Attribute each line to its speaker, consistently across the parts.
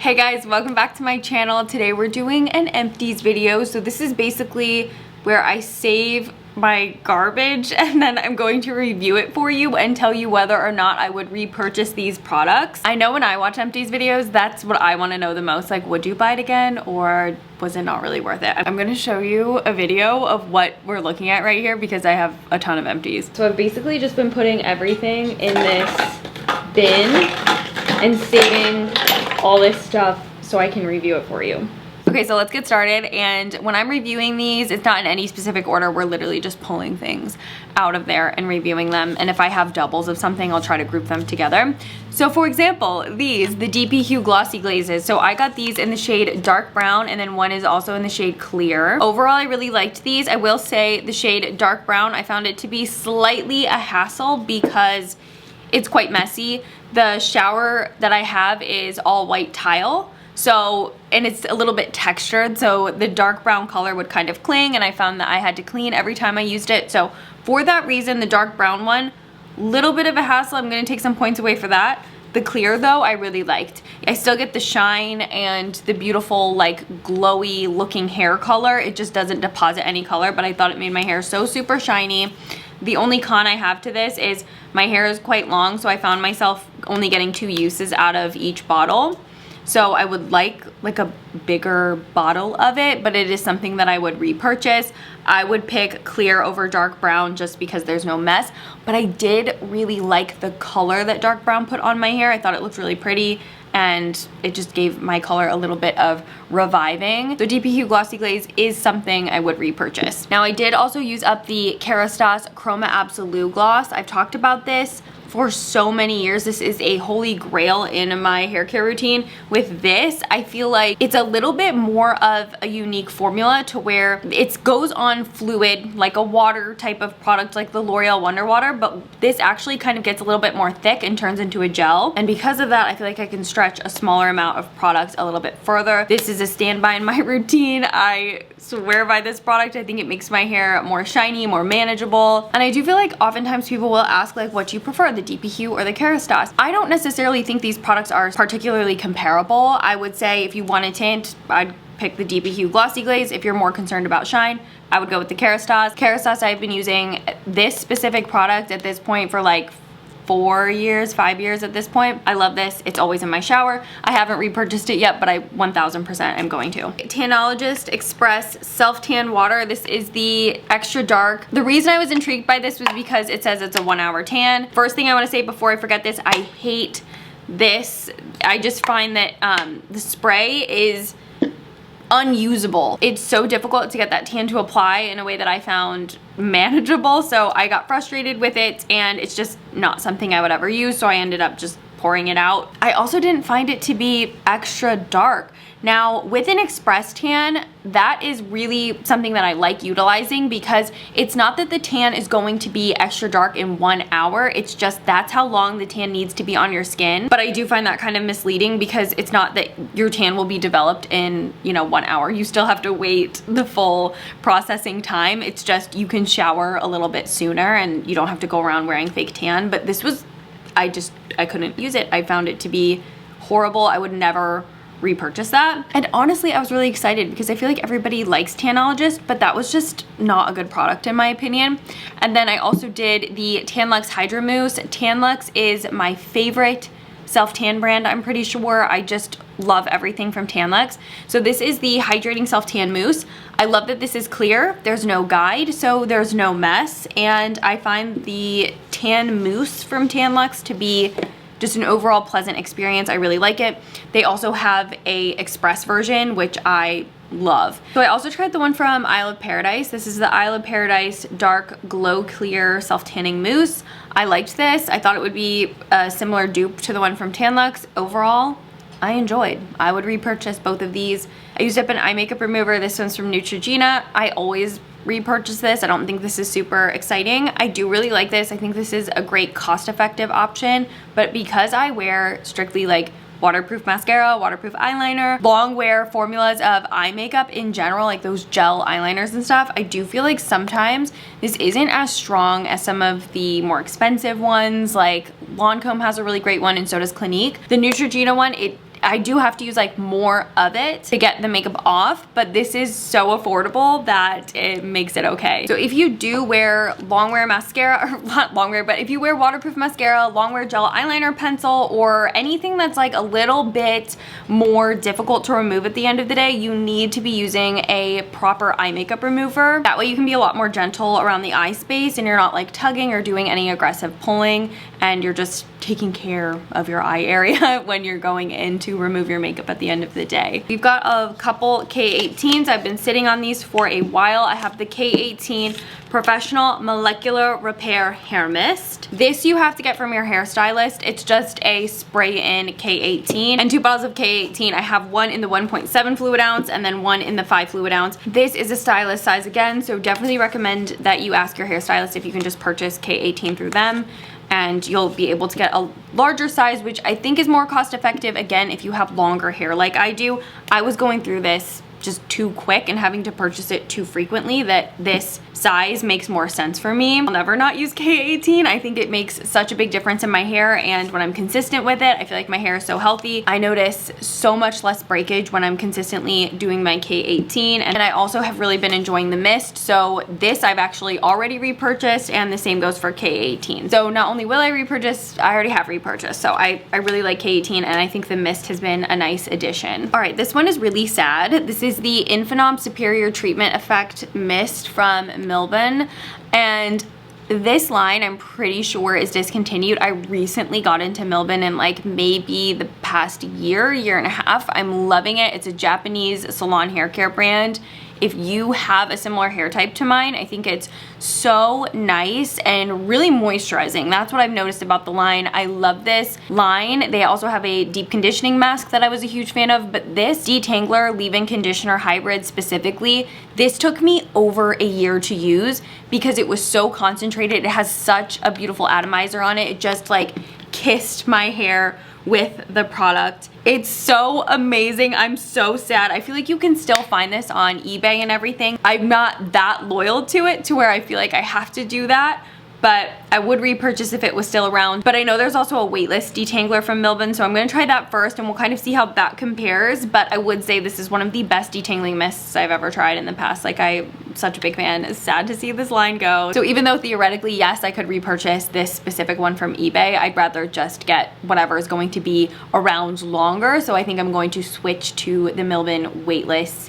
Speaker 1: Hey guys, welcome back to my channel. Today we're doing an empties video. So this is basically where I save my garbage and then I'm going to review it for you and tell you whether or not I would repurchase these products. I know when I watch empties videos, that's what I want to know the most. Like, would you buy it again or was it not really worth it? I'm going to show you a video of what we're looking at right here because I have a ton of empties. So I've basically just been putting everything in this bin and saving all this stuff so I can review it for you. Okay, so let's get started. And when I'm reviewing these, it's not in any specific order. We're literally just pulling things out of there and reviewing them. And if I have doubles of something, I'll try to group them together. So for example, these, the DP Glossy Glazes. So I got these in the shade dark brown and then one is also in the shade clear. Overall, I really liked these. I will say the shade dark brown, I found it to be slightly a hassle because it's quite messy. The shower that I have is all white tile. So, and it's a little bit textured, so the dark brown color would kind of cling, and I found that I had to clean every time I used it. So for that reason, the dark brown one, little bit of a hassle. I'm gonna take some points away for that. The clear though, I really liked. I still get the shine and the beautiful like glowy looking hair color. It just doesn't deposit any color, but I thought it made my hair so super shiny. The only con I have to this is my hair is quite long, so I found myself only getting 2 uses out of each bottle. So I would like a bigger bottle of it, but it is something that I would repurchase. I would pick clear over dark brown just because there's no mess, but I did really like the color that dark brown put on my hair. I thought it looked really pretty and it just gave my color a little bit of reviving. The DP Glossy Glaze is something I would repurchase. Now I did also use up the Kerastase Chroma Absolute Gloss. I've talked about this for so many years. This is a holy grail in my hair care routine. With this, I feel like it's a little bit more of a unique formula to where it goes on fluid, like a water type of product like the L'Oreal Wonder Water, but this actually kind of gets a little bit more thick and turns into a gel. And because of that, I feel like I can stretch a smaller amount of product a little bit further. This is a standby in my routine. I swear by this product. I think it makes my hair more shiny, more manageable. And I do feel like oftentimes people will ask like, what do you prefer, the DP or the Kerastase? I don't necessarily think these products are particularly comparable. I would say if you want a tint, I'd pick the DP Glossy Glaze. If you're more concerned about shine, I would go with the Kerastase. Kerastase, I've been using this specific product at this point for like 4 years, 5 years at this point. I love this. It's always in my shower. I haven't repurchased it yet, but I 1000% am going to. Tanologist Express Self Tan Water. This is the extra dark. The reason I was intrigued by this was because it says it's a 1-hour tan. First thing I want to say before I forget this, I hate this. I just find that the spray is unusable. It's so difficult to get that tan to apply in a way that I found manageable, so I got frustrated with it and it's just not something I would ever use, so I ended up just pouring it out. I also didn't find it to be extra dark. Now with an express tan, that is really something that I like utilizing because it's not that the tan is going to be extra dark in 1 hour, it's just that's how long the tan needs to be on your skin. But I do find that kind of misleading because it's not that your tan will be developed in, you know, 1 hour. You still have to wait the full processing time. It's just you can shower a little bit sooner and you don't have to go around wearing fake tan. But this was, I couldn't use it. I found it to be horrible. I would never repurchase that. And honestly, I was really excited because I feel like everybody likes Tanologist, but that was just not a good product in my opinion. And then I also did the Tan-Luxe Hydra Mousse. Tan-Luxe is my favorite self-tan brand, I'm pretty sure. I just love everything from Tan-Luxe. So this is the Hydrating Self-Tan Mousse. I love that this is clear. There's no guide, so there's no mess. And I find the tan mousse from Tan-Luxe to be just an overall pleasant experience. I really like it. They also have a express version, which I love. So I also tried the one from Isle of Paradise. This is the Isle of Paradise Dark Glow Clear Self-Tanning Mousse. I liked this. I thought it would be a similar dupe to the one from Tan-Luxe. Overall, I enjoyed. I would repurchase both of these. I used up an eye makeup remover. This one's from Neutrogena. I always repurchase this. I don't think this is super exciting. I do really like this. I think this is a great cost-effective option, but because I wear strictly like waterproof mascara, waterproof eyeliner, long wear formulas of eye makeup in general, like those gel eyeliners and stuff, I do feel like sometimes this isn't as strong as some of the more expensive ones. Like Lancome has a really great one and so does Clinique. The Neutrogena one, it I do have to use like more of it to get the makeup off, but this is so affordable that it makes it okay. So if you do wear long wear mascara, or not long wear, but if you wear waterproof mascara, long wear gel eyeliner pencil, or anything that's like a little bit more difficult to remove at the end of the day, you need to be using a proper eye makeup remover. That way you can be a lot more gentle around the eye space and you're not like tugging or doing any aggressive pulling, and you're just taking care of your eye area when you're going in to remove your makeup at the end of the day. We've got a couple K18s. I've been sitting on these for a while. I have the K18 Professional Molecular Repair Hair Mist. This you have to get from your hairstylist. It's just a spray-in K18 and 2 bottles of K18. I have one in the 1.7 fluid ounce and then one in the 5 fluid ounce. This is a stylist size again, so definitely recommend that you ask your hairstylist if you can just purchase K18 through them, and you'll be able to get a larger size, which I think is more cost effective, again, if you have longer hair like I do. I was going through this just too quick and having to purchase it too frequently that this size makes more sense for me. I'll never not use K18. I think it makes such a big difference in my hair, and when I'm consistent with it, I feel like my hair is so healthy. I notice so much less breakage when I'm consistently doing my K18, and I also have really been enjoying the mist. So this I've actually already repurchased, and the same goes for K18. So not only will I repurchase, I already have repurchased. So I really like K18, and I think the mist has been a nice addition. All right, this one is really sad. This is the Inphenom Superior Treatment Effect Mist from Milbon, and this line I'm pretty sure is discontinued. I recently got into Milbon in like maybe the past year and a half. I'm loving it. It's a Japanese salon hair care brand. If you have a similar hair type to mine, I think it's so nice and really moisturizing. That's what I've noticed about the line. I love this line. They also have a deep conditioning mask that I was a huge fan of, but this detangler leave-in conditioner hybrid specifically, this took me over a year to use because it was so concentrated. It has such a beautiful atomizer on it. It just like kissed my hair with the product. It's so amazing. I'm so sad. I feel like you can still find this on eBay and everything. I'm not that loyal to it to where I feel like I have to do that, but I would repurchase if it was still around. But I know there's also a weightless detangler from Milbon, so I'm gonna try that first and we'll kind of see how that compares. But I would say this is one of the best detangling mists I've ever tried in the past. Like, I'm such a big fan. It's sad to see this line go. So even though theoretically, yes, I could repurchase this specific one from eBay, I'd rather just get whatever is going to be around longer. So I think I'm going to switch to the Milbon weightless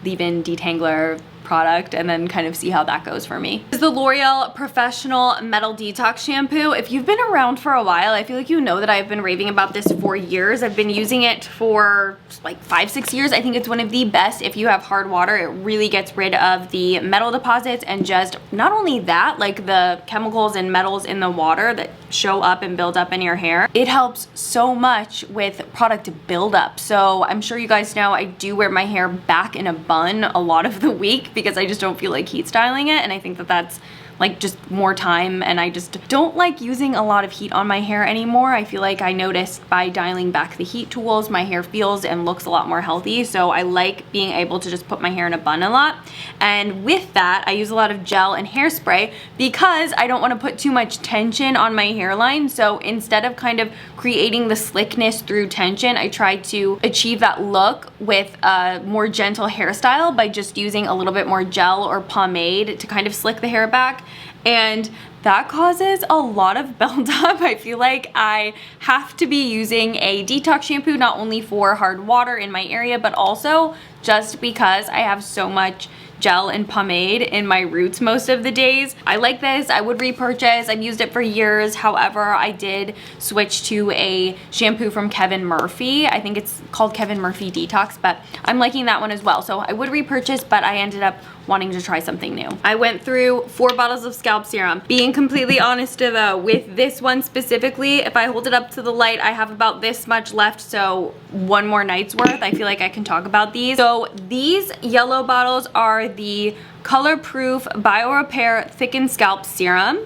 Speaker 1: leave-in detangler product and then kind of see how that goes for me. This is the L'Oreal Professional Metal Detox Shampoo. If you've been around for a while, I feel like you know that I've been raving about this for years. I've been using it for like 5-6 years. I think it's one of the best if you have hard water. It really gets rid of the metal deposits, and just not only that, like the chemicals and metals in the water that show up and build up in your hair. It helps so much with product buildup. So I'm sure you guys know I do wear my hair back in a bun a lot of the week because I just don't feel like heat styling it, and I think that that's like just more time, and I just don't like using a lot of heat on my hair anymore. I feel like I noticed by dialing back the heat tools, my hair feels and looks a lot more healthy. So I like being able to just put my hair in a bun a lot. And with that, I use a lot of gel and hairspray because I don't want to put too much tension on my hairline. So instead of kind of creating the slickness through tension, I try to achieve that look with a more gentle hairstyle by just using a little bit more gel or pomade to kind of slick the hair back. And that causes a lot of buildup. I feel like I have to be using a detox shampoo, not only for hard water in my area, but also just because I have so much gel and pomade in my roots most of the days. I like this. I would repurchase. I've used it for years. However, I did switch to a shampoo from Kevin Murphy. I think it's called Kevin Murphy Detox, but I'm liking that one as well. So I would repurchase, but I ended up wanting to try something new. I went through 4 bottles of scalp serum. Being completely honest though, with this one specifically, if I hold it up to the light, I have about this much left, so one more night's worth. I feel like I can talk about these. So these yellow bottles are the Color Proof Biorepair Thickened Scalp Serum.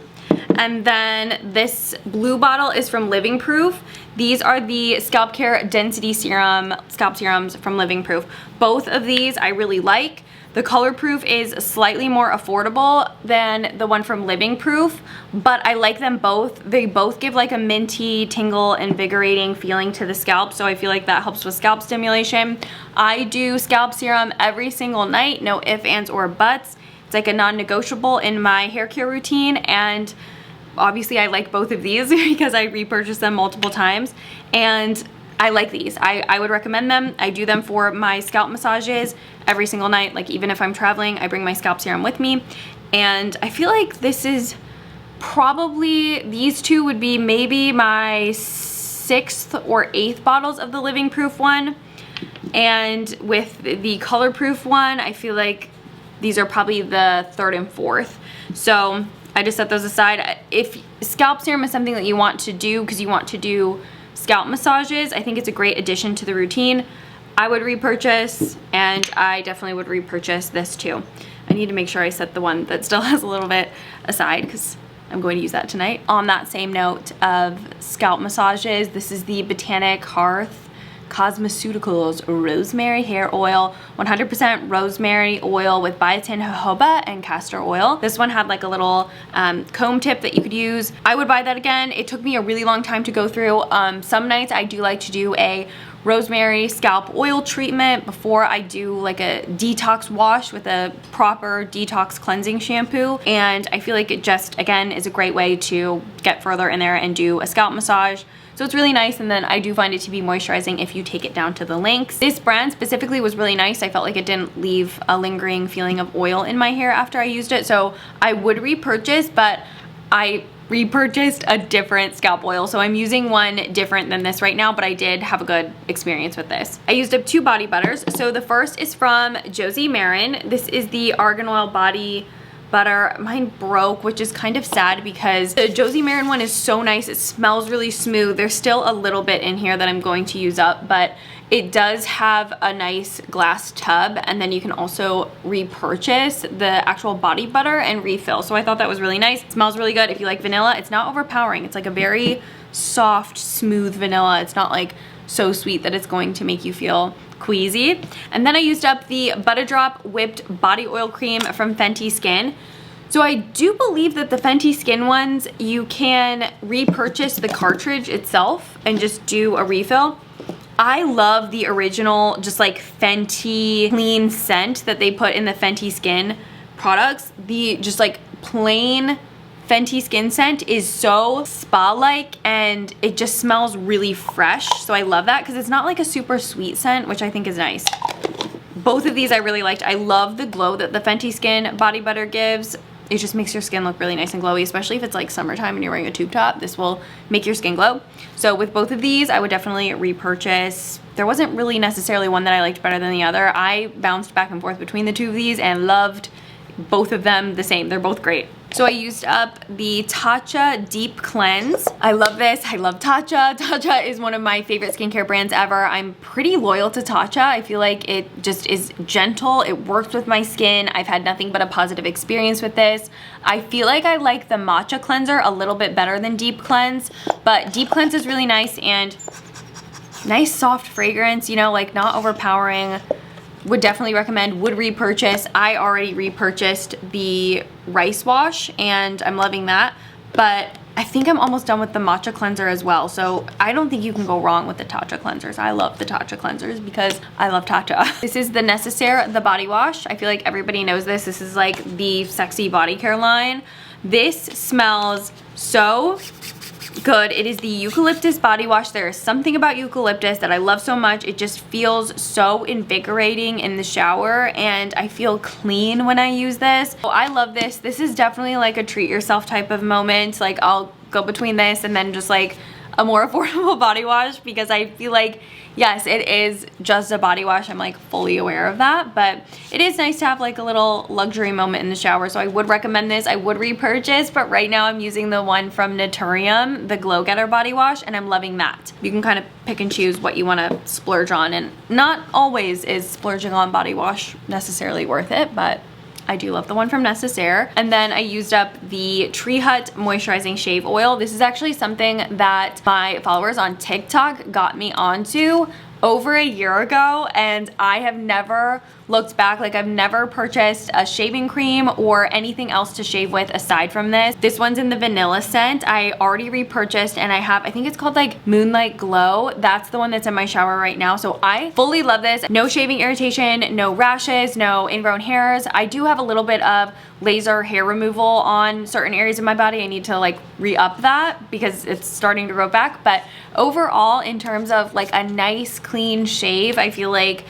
Speaker 1: And then this blue bottle is from Living Proof. These are the Scalp Care Density Serum, scalp serums from Living Proof. Both of these I really like. The Color Proof is slightly more affordable than the one from Living Proof, but I like them both. They both give like a minty, tingle, invigorating feeling to the scalp, so I feel like that helps with scalp stimulation. I do scalp serum every single night, no ifs, ands, or buts. It's like a non-negotiable in my hair care routine, and obviously I like both of these because I repurchase them multiple times, and I like these. I would recommend them. I do them for my scalp massages every single night. Like even if I'm traveling, I bring my scalp serum with me. And I feel like this is probably, these two would be maybe my 6th or 8th bottles of the Living Proof one. And with the Color Proof one, I feel like these are probably the 3rd and 4th. So I just set those aside. If scalp serum is something that you want to do because you want to do scalp massages, I think it's a great addition to the routine. I would repurchase, and I definitely would repurchase this too. I need to make sure I set the one that still has a little bit aside because I'm going to use that tonight. On that same note of scalp massages, this is the Botanic Hearth Cosmeceuticals Rosemary Hair Oil, 100% rosemary oil with biotin, jojoba, and castor oil. This one had like a little comb tip that you could use. I would buy that again. It took me a really long time to go through. Some nights I do like to do a rosemary scalp oil treatment before I do like a detox wash with a proper detox cleansing shampoo, and I feel like it just, again, is a great way to get further in there and do a scalp massage. So it's really nice, and then I do find it to be moisturizing if you take it down to the lengths. This brand specifically was really nice. I felt like it didn't leave a lingering feeling of oil in my hair after I used it, so I would repurchase, but I repurchased a different scalp oil, so I'm using one different than this right now, but I did have a good experience with this. I used up 2 body butters. So the first is from Josie Maran. This is the Argan Oil Body Butter. Mine broke, which is kind of sad because the Josie Maran one is so nice. It smells really smooth. There's still a little bit in here that I'm going to use up, but it does have a nice glass tub, and then you can also repurchase the actual body butter and refill. So I thought that was really nice. It smells really good. If you like vanilla, it's not overpowering. It's like a very soft, smooth vanilla. It's not like so sweet that it's going to make you feel queasy. And then I used up the Butter Drop Whipped Body Oil Cream from Fenty Skin. So I do believe that the Fenty Skin ones, you can repurchase the cartridge itself and just do a refill. I love the original, just like Fenty clean scent that they put in the Fenty Skin products. The just like plain Fenty Skin scent is so spa-like, and it just smells really fresh. So I love that because it's not like a super sweet scent, which I think is nice. Both of these I really liked. I love the glow that the Fenty Skin body butter gives. It just makes your skin look really nice and glowy, especially if it's like summertime and you're wearing a tube top. This will make your skin glow. So with both of these, I would definitely repurchase. There wasn't really necessarily one that I liked better than the other. I bounced back and forth between the 2 of these and loved both of them the same. They're both great. So I used up the Tatcha Deep Cleanse. I love this. I love Tatcha. Tatcha is one of my favorite skincare brands ever. I'm pretty loyal to Tatcha. I feel like it just is gentle. It works with my skin. I've had nothing but a positive experience with this. I feel like I like the Matcha Cleanser a little bit better than Deep Cleanse, but Deep Cleanse is really nice and nice soft fragrance, you know, like not overpowering. Would definitely recommend, would repurchase. I already repurchased the rice wash and I'm loving that, but I think I'm almost done with the matcha cleanser as well. So I don't think you can go wrong with the Tatcha cleansers. I love the Tatcha cleansers because I love Tatcha. This is the Necessaire, the body wash. I feel like everybody knows this. This is like the sexy body care line. This smells so good. It is the eucalyptus body wash. There is something about eucalyptus that I love so much. It just feels so invigorating in the shower, and I feel clean when I use this. So I love this. This is definitely like a treat yourself type of moment. Like I'll go between this and then just like a more affordable body wash because I feel like, yes, it is just a body wash. I'm like fully aware of that, but it is nice to have like a little luxury moment in the shower. So I would recommend this. I would repurchase, but right now I'm using the one from Naturium, the Glow Getter body wash, and I'm loving that. You can kind of pick and choose what you want to splurge on, and not always is splurging on body wash necessarily worth it, but I do love the one from Necessaire. And then I used up the Tree Hut Moisturizing Shave Oil. This is actually something that my followers on TikTok got me onto. over a year ago, and I have never looked back. Like, I've never purchased a shaving cream or anything else to shave with aside from this. This one's in the vanilla scent. I already repurchased, and I have, I think it's called like Moonlight Glow. That's the one that's in my shower right now. So I fully love this. No shaving irritation, no rashes, no ingrown hairs. I do have a little bit of laser hair removal on certain areas of my body. I need to like re-up that because it's starting to grow back. But overall, in terms of like a nice clean shave, I feel like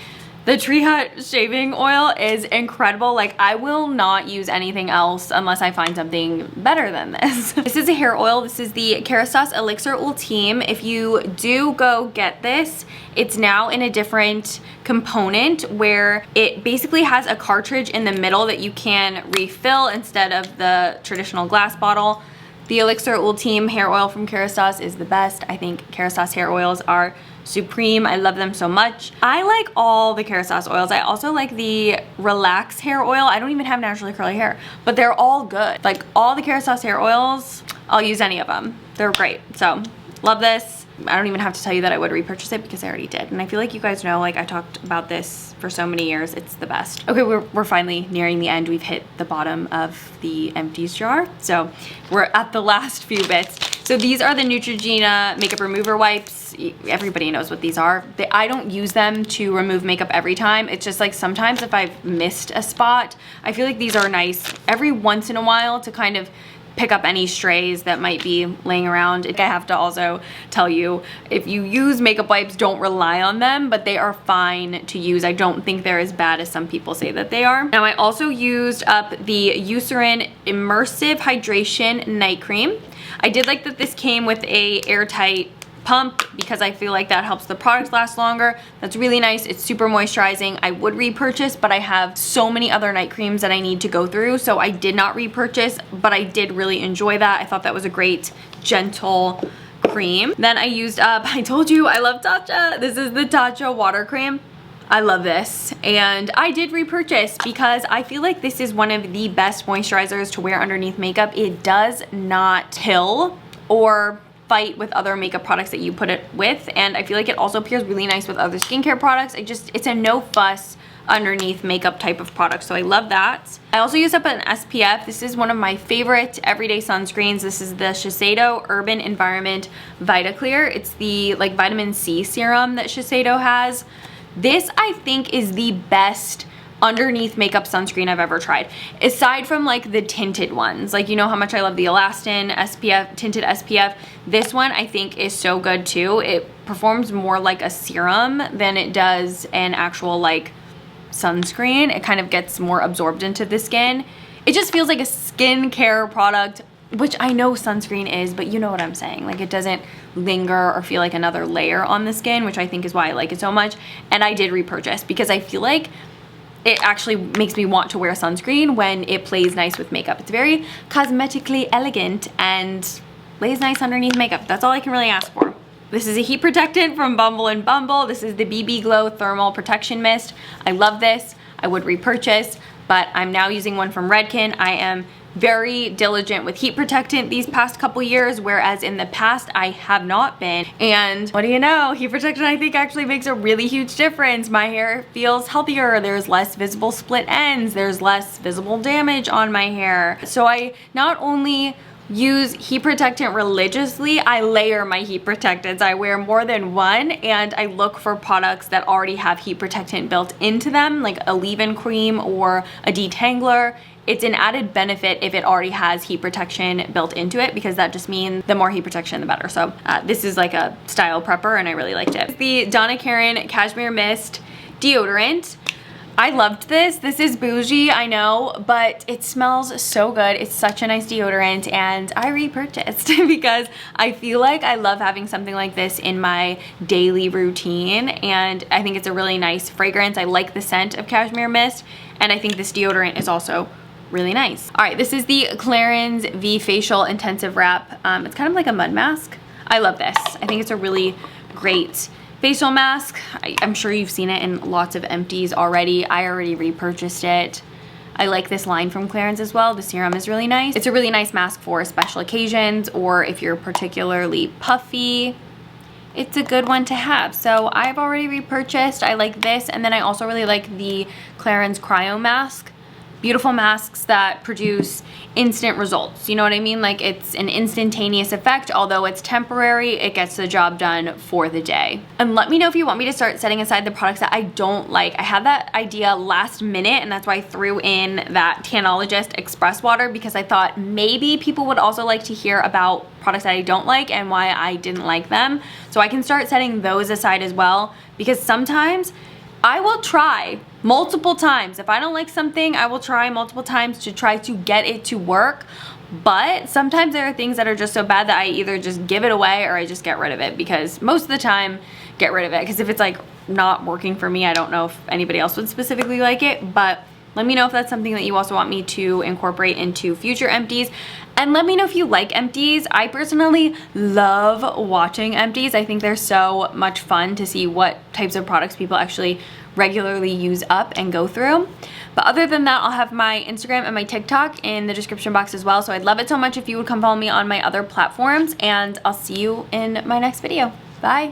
Speaker 1: the Tree Hut shaving oil is incredible. Like, I will not use anything else unless I find something better than this. This is a hair oil. This is the Kerastase Elixir Ultime. If you do go get this, it's now in a different component where it basically has a cartridge in the middle that you can refill instead of the traditional glass bottle. The Elixir Ultime hair oil from Kerastase is the best. I think Kerastase hair oils are supreme. I love them so much. I like all the Kerastase oils. I also like the Relax hair oil. I don't even have naturally curly hair, but they're all good. Like, all the Kerastase hair oils, I'll use any of them. They're great. So, love this. I don't even have to tell you that I would repurchase it because I already did. And I feel like you guys know, like, I talked about this for so many years. It's the best. Okay, we're finally nearing the end. We've hit the bottom of the empties jar. So we're at the last few bits. So these are the Neutrogena makeup remover wipes. Everybody knows what these are. I don't use them to remove makeup every time. It's just like sometimes if I've missed a spot, I feel like these are nice every once in a while to kind of pick up any strays that might be laying around. I have to also tell you, if you use makeup wipes, don't rely on them, but they are fine to use. I don't think they're as bad as some people say that they are. Now, I also used up the Eucerin Immersive Hydration Night Cream. I did like that this came with a airtight pump because I feel like that helps the product last longer. That's really nice. It's super moisturizing. I would repurchase, but I have so many other night creams that I need to go through, so I did not repurchase, but I did really enjoy that. I thought that was a great, gentle cream. Then I used up, I told you I love Tatcha. This is the Tatcha water cream. I love this, and I did repurchase because I feel like this is one of the best moisturizers to wear underneath makeup. It does not kill or fight with other makeup products that you put it with, and I feel like it also pairs really nice with other skincare products. It's a no fuss underneath makeup type of product, so I love that. I also used up an SPF. This is one of my favorite everyday sunscreens. This is the Shiseido Urban Environment VitaClear. It's the like vitamin C serum that Shiseido has. This, I think, is the best underneath makeup sunscreen I've ever tried, aside from like the tinted ones. Like, you know how much I love the Elastin SPF, tinted SPF. This one I think is so good too. It performs more like a serum than it does an actual like sunscreen. It kind of gets more absorbed into the skin. It just feels like a skincare product, which I know sunscreen is, but you know what I'm saying. Like, it doesn't linger or feel like another layer on the skin, which I think is why I like it so much. And I did repurchase because I feel like it actually makes me want to wear sunscreen when it plays nice with makeup. It's very cosmetically elegant and lays nice underneath makeup. That's all I can really ask for. This is a heat protectant from Bumble & Bumble. This is the BB Glow Thermal Protection Mist. I love this. I would repurchase, but I'm now using one from Redken. I am very diligent with heat protectant these past couple years, whereas in the past I have not been. And what do you know, heat protectant I think actually makes a really huge difference. My hair feels healthier. There's less visible split ends. There's less visible damage on my hair. So I not only use heat protectant religiously, I layer my heat protectants. I wear more than one, and I look for products that already have heat protectant built into them, like a leave-in cream or a detangler. It's an added benefit if it already has heat protection built into it, because that just means the more heat protection, the better. So this is like a style prepper, and I really liked it. The Donna Karan Cashmere Mist Deodorant. I loved this. This is bougie, I know, but it smells so good. It's such a nice deodorant, and I repurchased because I feel like I love having something like this in my daily routine, and I think it's a really nice fragrance. I like the scent of cashmere mist, and I think this deodorant is also really nice. All right, this is the Clarins V Facial Intensive Wrap. It's kind of like a mud mask. I love this. I think it's a really great facial mask. I'm sure you've seen it in lots of empties already. I already repurchased it. I like this line from Clarins as well. The serum is really nice. It's a really nice mask for special occasions, or if you're particularly puffy. it's a good one to have. So I've already repurchased. I like this, and then I also really like the Clarins Cryo Mask. Beautiful masks that produce instant results. You know what I mean? Like, it's an instantaneous effect. Although it's temporary, it gets the job done for the day. And let me know if you want me to start setting aside the products that I don't like. I had that idea last minute, and that's why I threw in that Tanologist Express Water, because I thought maybe people would also like to hear about products that I don't like and why I didn't like them. So I can start setting those aside as well, because sometimes I will try multiple times. If I don't like something, I will try multiple times to try to get it to work. But sometimes there are things that are just so bad that I either just give it away or I just get rid of it, because most of the time, get rid of it. Because if it's like not working for me, I don't know if anybody else would specifically like it, but let me know if that's something that you also want me to incorporate into future empties. And let me know if you like empties. I personally love watching empties. I think they're so much fun to see what types of products people actually regularly use up and go through. But other than that, I'll have my Instagram and my TikTok in the description box as well. So I'd love it so much if you would come follow me on my other platforms, and I'll see you in my next video. Bye.